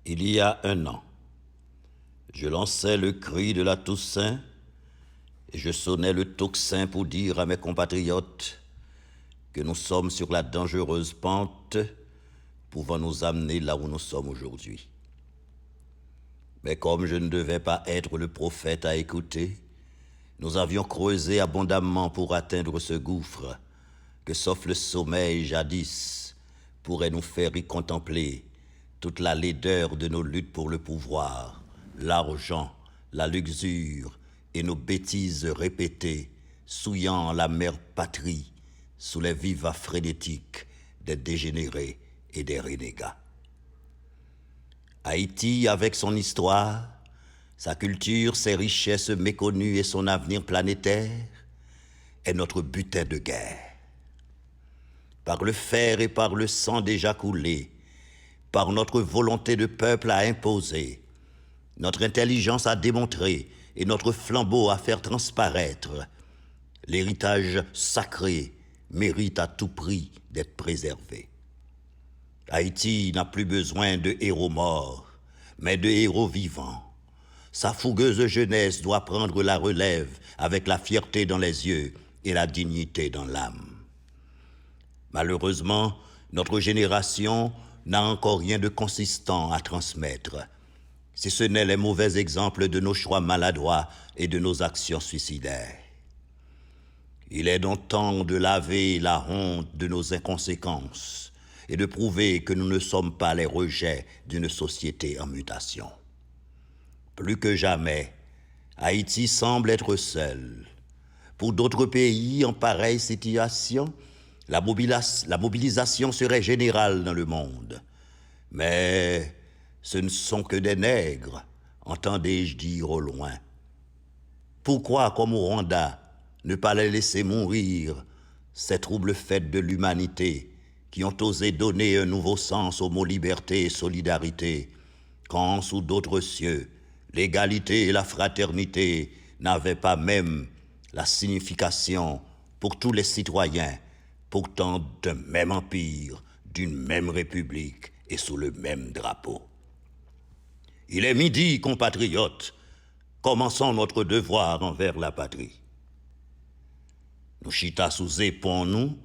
Il y a 1 an, je lançais le cri de la Toussaint et je sonnais le tocsin pour dire à mes compatriotes que nous sommes sur la dangereuse pente pouvant nous amener là où nous sommes aujourd'hui. Mais comme je ne devais pas être le prophète à écouter, nous avions creusé abondamment pour atteindre ce gouffre que, sauf le sommeil jadis, pourrait nous faire y contempler toute la laideur de nos luttes pour le pouvoir, l'argent, la luxure et nos bêtises répétées, souillant la mère patrie sous les vivas frénétiques des dégénérés et des renégats. Haïti, avec son histoire, sa culture, ses richesses méconnues et son avenir planétaire, est notre butin de guerre. Par le fer et par le sang déjà coulé, par notre volonté de peuple à imposer, notre intelligence à démontrer et notre flambeau à faire transparaître, l'héritage sacré mérite à tout prix d'être préservé. Haïti n'a plus besoin de héros morts, mais de héros vivants. Sa fougueuse jeunesse doit prendre la relève avec la fierté dans les yeux et la dignité dans l'âme. Malheureusement, notre génération n'a encore rien de consistant à transmettre, si ce n'est les mauvais exemples de nos choix maladroits et de nos actions suicidaires. Il est donc temps de laver la honte de nos inconséquences et de prouver que nous ne sommes pas les rejets d'une société en mutation. Plus que jamais, Haïti semble être seul. Pour d'autres pays en pareille situation, la mobilisation serait générale dans le monde. Mais ce ne sont que des nègres, entendais-je dire au loin. Pourquoi, comme au Rwanda, ne pas les laisser mourir, ces troubles faits de l'humanité qui ont osé donner un nouveau sens aux mots liberté et solidarité, quand, sous d'autres cieux, l'égalité et la fraternité n'avaient pas même la signification pour tous les citoyens, pourtant d'un même empire, d'une même république et sous le même drapeau. Il est midi, compatriotes, commençons notre devoir envers la patrie. Nous chita sous épon nous,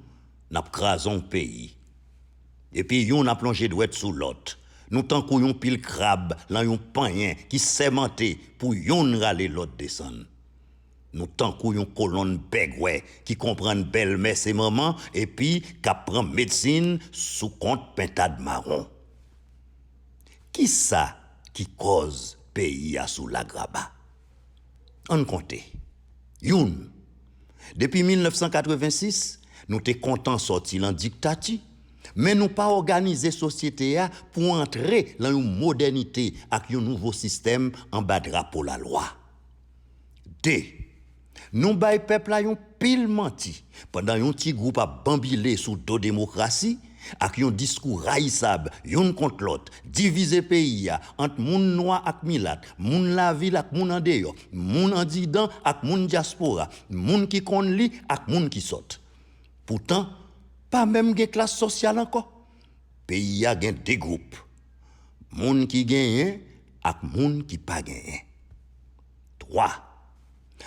n'a crasons pays. Et puis yon n'a plongé douette sous l'autre. Nous tankouyon pile crabe, là yon panyen qui sémenté pour yon râler l'autre descendre. Nous tankouyon colonne bégoué qui comprend belle-mère et maman et puis qui prend médecine sous compte pintade marron. Qui ça qui cause pays à sous la graba? On compte. Youn. Depuis 1986, nous t'es content sorti en dictature, mais nous pas organisé société pour entrer dans une modernité avec un nouveau système en bas drapeau la loi. D. Nous bay peuple a yon pile menti pendant yon petit groupe a bambilé sous dos démocratie avec un discours raïsable yon contre l'autre, diviser pays entre moun noir ak milat, moun la ville ak moun en dehors, moun en didan ak moun diaspora, moun qui kon li ak moun qui saute. Pourtant, pas même gen classe sociale encore. Pays a gen deux groupes. Moun qui gagne ak moun qui pas gagne. 3.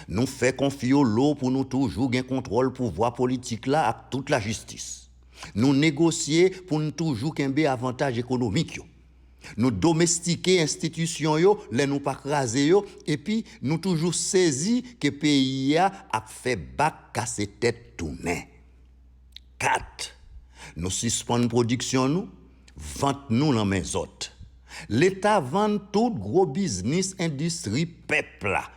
Nous fait confier l'eau pour nous toujours gen contrôle pouvoir politique là ak toute la justice. Nous négocier pour nous toujours kembe avantage économique yo. Nous domestiquer institution yo, les nous pas craser yo et puis nous toujours saisi que pays a fait bac casser tête tourner. 4. Nous suspend production nous, vente nous dans main autres. L'État vend tout gros business industrie peuple là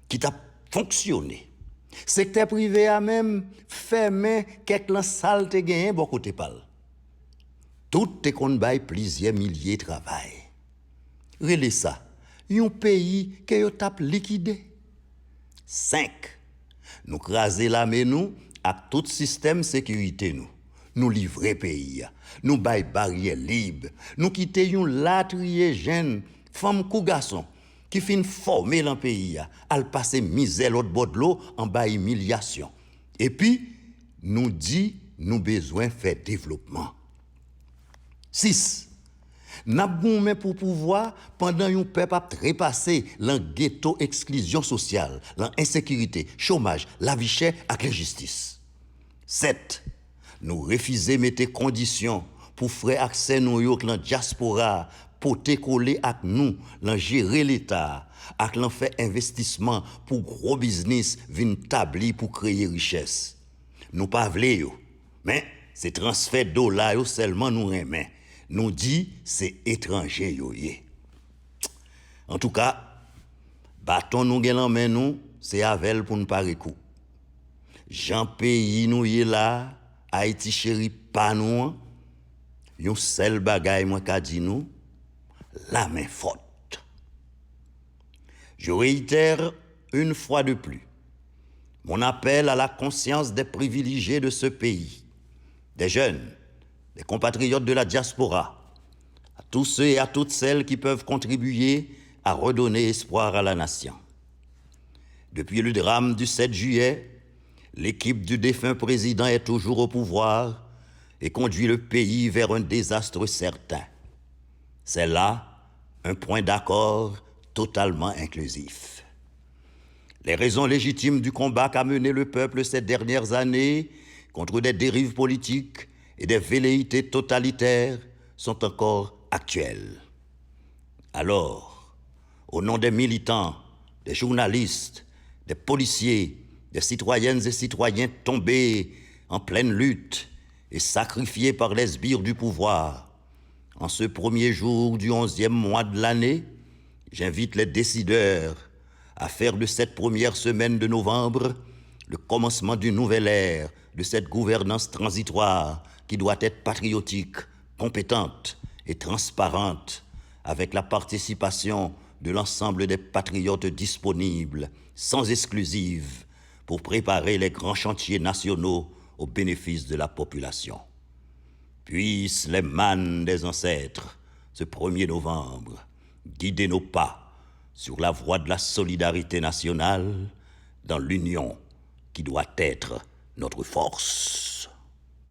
qui t'a fonctionné. Secteur privé a même fermé quelques salles te gagné bon côté pal. Tout te kon bay plusieurs milliers de travail. Relé ça, yon pays que yo tap liquidé. 5. Nous craser la main nous ak tout système sécurité nous. Nous livrer pays. Nous bay barrière libre. Nous quitter yon latrier jeune, femme kou garçon qui fin former dans pays al passer misère l'autre bord de l'eau en bas humiliation. Et puis nous dit nous besoin faire développement. 6. N'a goumé pour pouvoir pendant un peuple a trépassé dans ghetto exclusion sociale, dans insécurité, chômage, la vie chère et l'injustice. 7. Nous refuser mettre conditions pour faire accès nous yo dans diaspora pour te coller avec nous, l'en gérer l'État, avec l'en faire investissement pour gros business vinn tabli pour créer richesse. Nous pas vle yo, mais c'est transfert dollars yo seulement nous remet. Nous dit c'est étranger yo yé. En tout cas, bâton nous gen en main nous, c'est avec pour nous parer coup. Jean pays nous yé là, Haïti chéri pas nous. Yon seul bagay moi ka di nous, la main forte. Je réitère une fois de plus mon appel à la conscience des privilégiés de ce pays, des jeunes, des compatriotes de la diaspora, à tous ceux et à toutes celles qui peuvent contribuer à redonner espoir à la nation. Depuis le drame du 7 juillet, l'équipe du défunt président est toujours au pouvoir et conduit le pays vers un désastre certain. C'est là un point d'accord totalement inclusif. Les raisons légitimes du combat qu'a mené le peuple ces dernières années contre des dérives politiques et des velléités totalitaires sont encore actuelles. Alors, au nom des militants, des journalistes, des policiers, des citoyennes et citoyens tombés en pleine lutte et sacrifiés par les sbires du pouvoir, en ce premier jour du 11e mois de l'année, j'invite les décideurs à faire de cette première semaine de novembre le commencement d'une nouvelle ère de cette gouvernance transitoire qui doit être patriotique, compétente et transparente, avec la participation de l'ensemble des patriotes disponibles, sans exclusive, pour préparer les grands chantiers nationaux au bénéfice de la population. Puissent les mânes des ancêtres, ce 1er novembre, guider nos pas sur la voie de la solidarité nationale dans l'union qui doit être notre force.